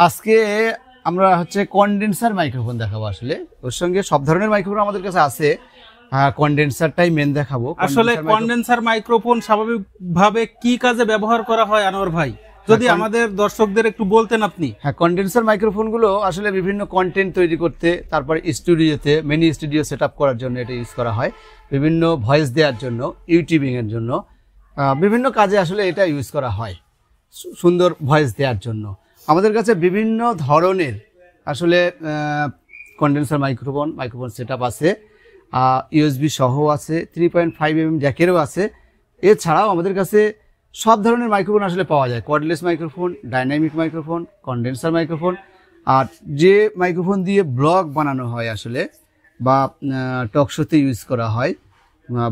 আজকে আমরা হচ্ছে কনডেন্সার মাইক্রোফোন দেখাবো। আসলে ওর সঙ্গে সব ধরনের মাইক্রোফোন আমাদের কাছে আছে, কনডেন্সারটাই মেন দেখাবো। আসলে কনডেন্সার মাইক্রোফোন স্বাভাবিকভাবে কি কাজে ব্যবহার করা হয় আনোয়ার ভাই, যদি আমাদের দর্শকদের একটু বলতেন আপনি। হ্যাঁ, কনডেন্সার মাইক্রোফোনগুলো আসলে বিভিন্ন কন্টেন্ট তৈরি করতে, তারপরে স্টুডিওতে মিনি স্টুডিও সেট আপ করার জন্য এটা ইউজ করা হয়, বিভিন্ন ভয়েস দেওয়ার জন্য, ইউটিউবিং এর জন্য, বিভিন্ন কাজে আসলে এটা ইউজ করা হয়, সুন্দর ভয়েস দেওয়ার জন্য। আমাদের কাছে বিভিন্ন ধরনের আসলে কনডেন্সার মাইক্রোফোন সেট আপ আছে, ইউএসবি সহ আছে, 3.5mm জ্যাকেরও আছে। এছাড়াও আমাদের কাছে সব ধরনের মাইক্রোফোন আসলে পাওয়া যায়, cordless microphone, dynamic microphone, condenser microphone. আর যে মাইক্রোফোন দিয়ে ব্লগ বানানো হয় আসলে, বা টক শোতে ইউজ করা হয়,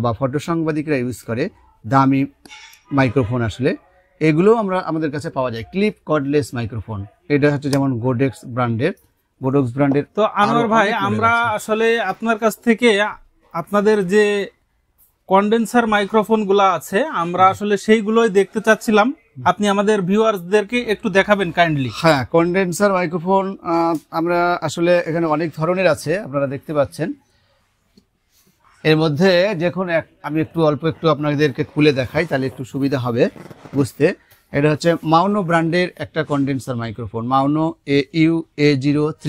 বা ফটো সাংবাদিকরা ইউজ করে দামি মাইক্রোফোন, আসলে এগুলো আমাদের কাছে পাওয়া যায়। ক্লিপ কর্ডলেস মাইক্রোফোন, এটা হচ্ছে যেমন গোডেক্স ব্র্যান্ডের। তো আনোয়ার ভাই, আমরা আসলে আপনার কাছ থেকে আপনাদের যে কনডেন্সার মাইক্রোফোন গুলা আছে, আমরা আসলে সেইগুলোই দেখতে চাচ্ছিলাম। আপনি আমাদের ভিউয়ার্সদেরকে একটু দেখাবেন কাইন্ডলি। হ্যাঁ, কনডেন্সার মাইক্রোফোন আমরা আসলে এখানে অনেক ধরনের আছে, আপনারা দেখতে পাচ্ছেন। এর মধ্যে যখন আমি অল্প একটু আপনাদেরকে খুলে দেখাই, তাহলে একটু সুবিধা হবে বুঝতে। এটা হচ্ছে মাউনো ব্র্যান্ডের একটা কনডেন্সার মাইক্রোফোন, মাউনো AU-A03।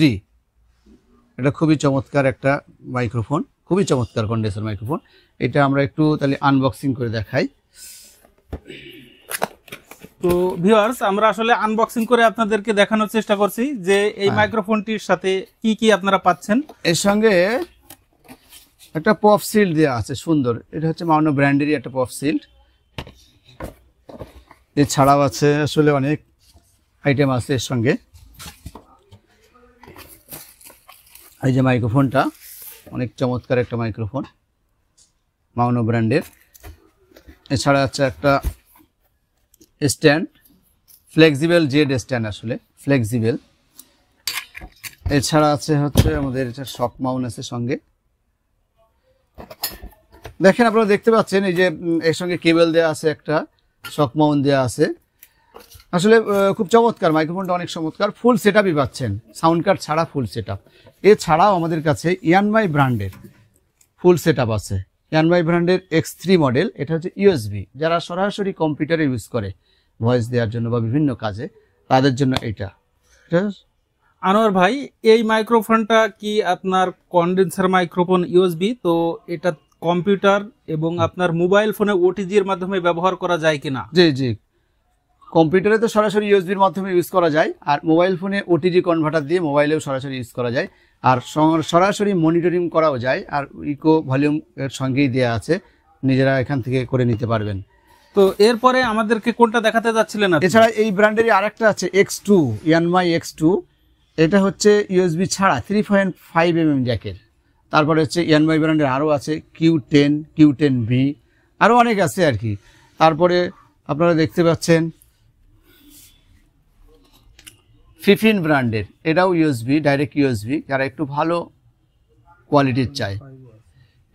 এটা খুবই চমৎকার একটা মাইক্রোফোন, খুবই চমৎকার কনডেন্সার মাইক্রোফোন। এটা আমরা একটু তাহলে আনবক্সিং করে দেখাই। তো ভিউয়ার্স, আমরা আসলে আনবক্সিং করে আপনাদেরকে দেখানোর চেষ্টা করছি যে এই মাইক্রোফোনটির সাথে কি কি আপনারা পাচ্ছেন। এর সঙ্গে একটা পপ শিল্ড দেওয়া আছে সুন্দর, এটা হচ্ছে মাউনো ব্র্যান্ডেরই একটা পপ শিল্ড। এছাড়াও আছে আসলে অনেক আইটেম আছে এর সঙ্গে। এই যে মাইক্রোফোনটা অনেক চমৎকার একটা মাইক্রোফোন, মাউনো ব্র্যান্ডের। এছাড়া আছে একটা স্ট্যান্ড, ফ্লেক্সিবল জেড স্ট্যান্ড, আসলে ফ্লেক্সিবল। এছাড়া আছে হচ্ছে আমাদের এটা শক মাউন্ট আছে সঙ্গে। দেখেন, আপনারা দেখতে পাচ্ছেন এই যে এর সঙ্গে কেবল দেওয়া আছে, একটা শক মাউন্ট দেওয়া আছে। আসলে খুব চমৎকার মাইক্রোফোনটা, অনেক চমৎকার। ফুল সেট আপই পাচ্ছেন, সাউন্ড কার্ড ছাড়া ফুল সেট আপ। এছাড়াও আমাদের কাছে ইয়ানমাই ব্র্যান্ডের ফুল সেট আপ আছে, ইয়ানমাই ব্র্যান্ডের X3 মডেল। এটা হচ্ছে ইউএসবি, যারা সরাসরি কম্পিউটারে ইউজ করে ভয়েস দেওয়ার জন্য বা বিভিন্ন কাজে, তাদের জন্য এটা। আনোয়ার ভাই, এই মাইক্রোফোনটা কি আপনার কনডেন্সার মাইক্রোফোন ইউএসবি, তো এটা কম্পিউটার এবং আপনার মোবাইল ফোনে ওটিজি এর মাধ্যমে ব্যবহার করা যায় কিনা? জি জি, কম্পিউটারে তো সরাসরি ইউএসবির মাধ্যমে ইউজ করা যায়, আর মোবাইল ফোনে ওটিজি কনভার্টার দিয়ে মোবাইলেও সরাসরি ইউজ করা যায়, আর সরাসরি মনিটরিং করাও যায়। আর ইকো ভলিউম এর সঙ্গেই দেওয়া আছে, নিজেরা এখান থেকে করে নিতে পারবেন। তো এরপরে আমাদেরকে কোনটা দেখাতে যাচ্ছিলেন? এছাড়া এই ব্র্যান্ডেরই আরেকটা আছে X2, ইয়ানমাই X2। এটা হচ্ছে ইউএসবি ছাড়া 3.5mm জ্যাকের। তারপরে হচ্ছে ইয়ানমাই ব্র্যান্ডের আরও আছে Q10, Q10B, আরও অনেক আছে আর কি। তারপরে আপনারা দেখতে পাচ্ছেন ফিফিন ব্র্যান্ডের, এটাও ইউএসবি, ডাইরেক্ট ইউএসবি, যারা একটু ভালো কোয়ালিটির চায়।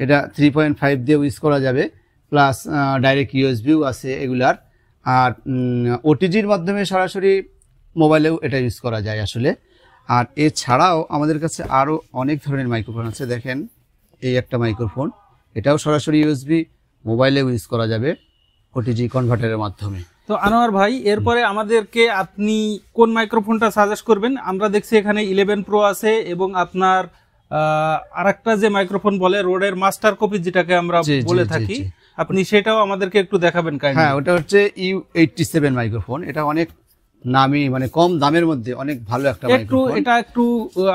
এটা 3.5 দিয়ে ইউজ করা যাবে, প্লাস ডাইরেক্ট ইউএসবিও আছে এগুলার। আর ওটিজির মাধ্যমে সরাসরি মোবাইলেও এটা ইউজ করা যায় আসলে। আর এছাড়াও আমাদের কাছে আরও অনেক ধরনের মাইক্রোফোন আছে। দেখেন, এই একটা মাইক্রোফোন, এটাও সরাসরি ইউএসবি, মোবাইলেও ইউজ করা যাবে ওটিজি কনভার্টারের মাধ্যমে। তো আনোয়ার ভাই, এরপরে আমাদেরকে আপনি কোন মাইক্রোফোনটা সাজেস্ট করবেন? আমরা দেখছি এখানে 11 Pro আছে, এবং আপনার আরেকটা যে মাইক্রোফোন বলে রোডের মাস্টার কপি, যেটাকে আমরা বলে থাকি, আপনি সেটাও আমাদেরকে একটু দেখাবেন কাইন্ডলি। হ্যাঁ, ওটা হচ্ছে U87 মাইক্রোফোন। এটা অনেক নামি, মানে কম দামের মধ্যে অনেক ভালো একটা মাইক্রোফোন। এটা একটু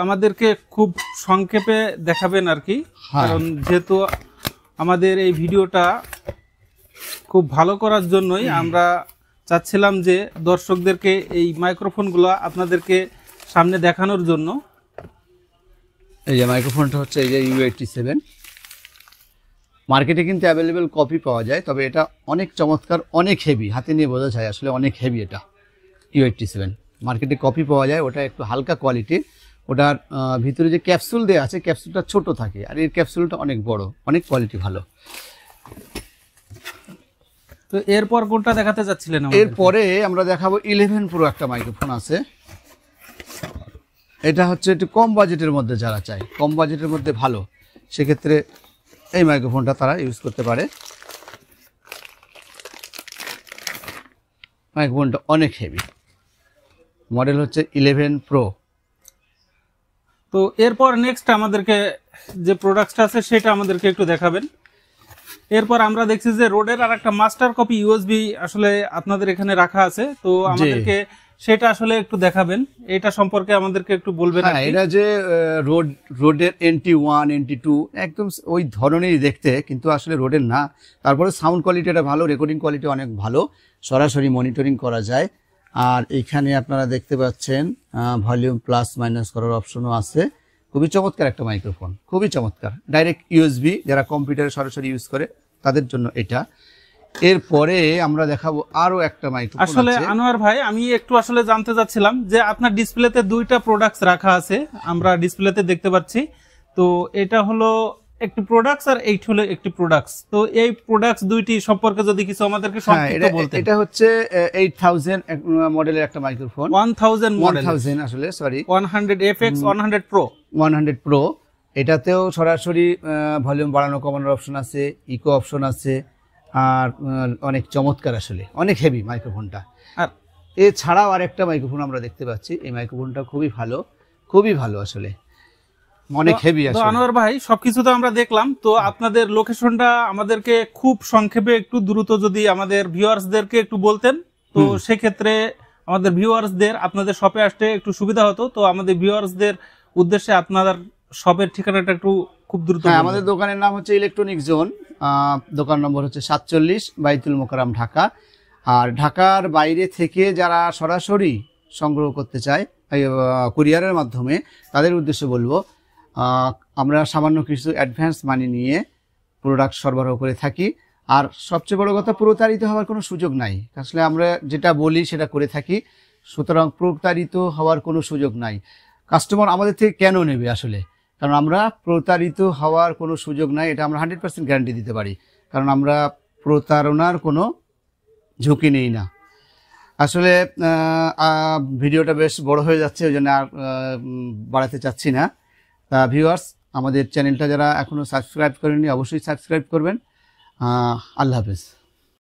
আমাদেরকে খুব সংক্ষেপে দেখাবেন আর কি, কারণ যেহেতু আমাদের এই ভিডিওটা খুব ভালো করার জন্যই আমরা চাচ্ছিলাম যে দর্শকদেরকে এই মাইক্রোফোনগুলো আপনাদেরকে সামনে দেখানোর জন্য। এই যে মাইক্রোফোনটা হচ্ছে এই যে U87। মার্কেটে কিন্তু অ্যাভেলেবেল কপি পাওয়া যায়, তবে এটা অনেক চমৎকার, অনেক হেভি, হাতে নিয়ে বোঝা যায় আসলে অনেক হেভি। এটা U87 মার্কেটে কপি পাওয়া যায়, ওটা একটু হালকা কোয়ালিটির। ওটার ভিতরে যে ক্যাপসুল দেওয়া আছে, ক্যাপসুলটা ছোট থাকে, আর এর ক্যাপসুলটা অনেক বড়, অনেক কোয়ালিটি ভালো। তো এরপর কোনটা দেখাতে যাচ্ছিলেন? এরপরে আমরা দেখাবো 11 Pro একটা মাইক্রোফোন আছে। এটা হচ্ছে একটু কম বাজেটের মধ্যে যারা চায়, কম বাজেটের মধ্যে ভালো, সেক্ষেত্রে এই মাইক্রোফোনটা তারা ইউজ করতে পারে। মাইক্রোফোনটা অনেক হেভি, মডেল হচ্ছে 11 Pro। তো এরপর নেক্সট আমাদেরকে যে প্রোডাক্টটা আছে সেটা আমাদেরকে একটু দেখাবেন। এরপর আমরা দেখছি যে রোডের আর একটা মাস্টার কপি ইউএসবি আসলে আপনাদের এখানে রাখা আছে, তো আমাদেরকে সেটা আসলে একটু দেখাবেন, এটা সম্পর্কে আমাদেরকে একটু বলবেন। হ্যাঁ, এটা যে রোডের NT1 NT2 একদম ওই ধরনেরই দেখতে, কিন্তু আসলে রোডের না। তারপরে সাউন্ড কোয়ালিটিটা ভালো, রেকর্ডিং কোয়ালিটি অনেক ভালো, সরাসরি মনিটরিং করা যায়। আর এইখানে আপনারা দেখতে পাচ্ছেন ভলিউম প্লাস মাইনাস করার অপশনও আছে। খুবই চমৎকার একটা মাইক্রোফোন, খুবই চমৎকার। ডাইরেক্ট ইউএসবি, যারা কম্পিউটারে সরাসরি ইউজ করে তাদের জন্য এটা। এরপরে আমরা দেখাবো আরো একটা মাইক্রোফোন। আসলে আনোয়ার ভাই, আমি একটু আসলে জানতে চাচ্ছিলাম যে আপনার ডিসপ্লেতে দুইটা প্রোডাক্টস রাখা আছে, আমরা ডিসপ্লেতে দেখতে পাচ্ছি। তো এটা হলো একটি প্রোডাক্টস আর এইটা হলো একটি প্রোডাক্টস। তো এই প্রোডাক্টস দুইটি সম্পর্কে যদি কিছু আমাদেরকে সংক্ষিপ্ত বলতেন। এটা হচ্ছে 8000 মডেলের একটা মাইক্রোফোন। 1000 মডেল, 1000 আসলে সরি, 100FX 100 Pro। 100 Pro এটাতেও সরাসরি ভলিউম বাড়ানো কমানোর অপশন আছে, ইকো অপশন আছে, আর অনেক চমৎকার, আসলে অনেক হেভি মাইক্রোফোনটা। আর এছাড়াও আরেকটা মাইক্রোফোন আমরা দেখতে পাচ্ছি, এই মাইক্রোফোনটা খুবই ভালো, খুবই ভালো, আসলে অনেক হেভি আছে। তো আনোয়ার ভাই, সবকিছু তো আমরা দেখলাম, তো আপনাদের লোকেশনটা আমাদেরকে খুব সংক্ষেপে একটু দ্রুত যদি আমাদের ভিউয়ার্সদেরকে একটু বলতেন, তো সেক্ষেত্রে আমাদের ভিউয়ার্সদের আপনাদের শপে আসতে একটু সুবিধা হতো। তো আমাদের ভিউয়ার্সদের উদ্দেশ্যে আপনাদের শপের ঠিকানাটা একটু খুব দ্রুত। আমাদের দোকানের নাম হচ্ছে ইলেকট্রনিক জোন, দোকান নম্বর হচ্ছে 47 বাইতুল মোকাররম, ঢাকা। আর ঢাকার বাইরে থেকে যারা সরাসরি সংগ্রহ করতে চায় কুরিয়ারের মাধ্যমে, তাদের উদ্দেশ্যে বলবো আমরা সামান্য কিছু অ্যাডভান্স মানি নিয়ে প্রোডাক্ট সরবরাহ করে থাকি। আর সবচেয়ে বড় কথা, প্রতারিত হওয়ার কোনো সুযোগ নাই। আসলে আমরা যেটা বলি সেটা করে থাকি, সুতরাং প্রতারিত হওয়ার কোনো সুযোগ নাই। কাস্টমার আমাদের থেকে কেন নেবে আসলে? কারণ আমরা প্রতারিত হওয়ার কোনো সুযোগ নাই, এটা আমরা 100% গ্যারান্টি দিতে পারি। কারণ আমরা প্রতারণার কোনো ঝুঁকি নেই না। আসলে ভিডিওটা বেশ বড় হয়ে যাচ্ছে, ওই জন্য আর বাড়াতে চাচ্ছি না। ভিউয়ার্স, আমাদের চ্যানেলটা যারা এখনো সাবস্ক্রাইব করেননি অবশ্যই সাবস্ক্রাইব করবেন। আল্লাহ হাফেজ।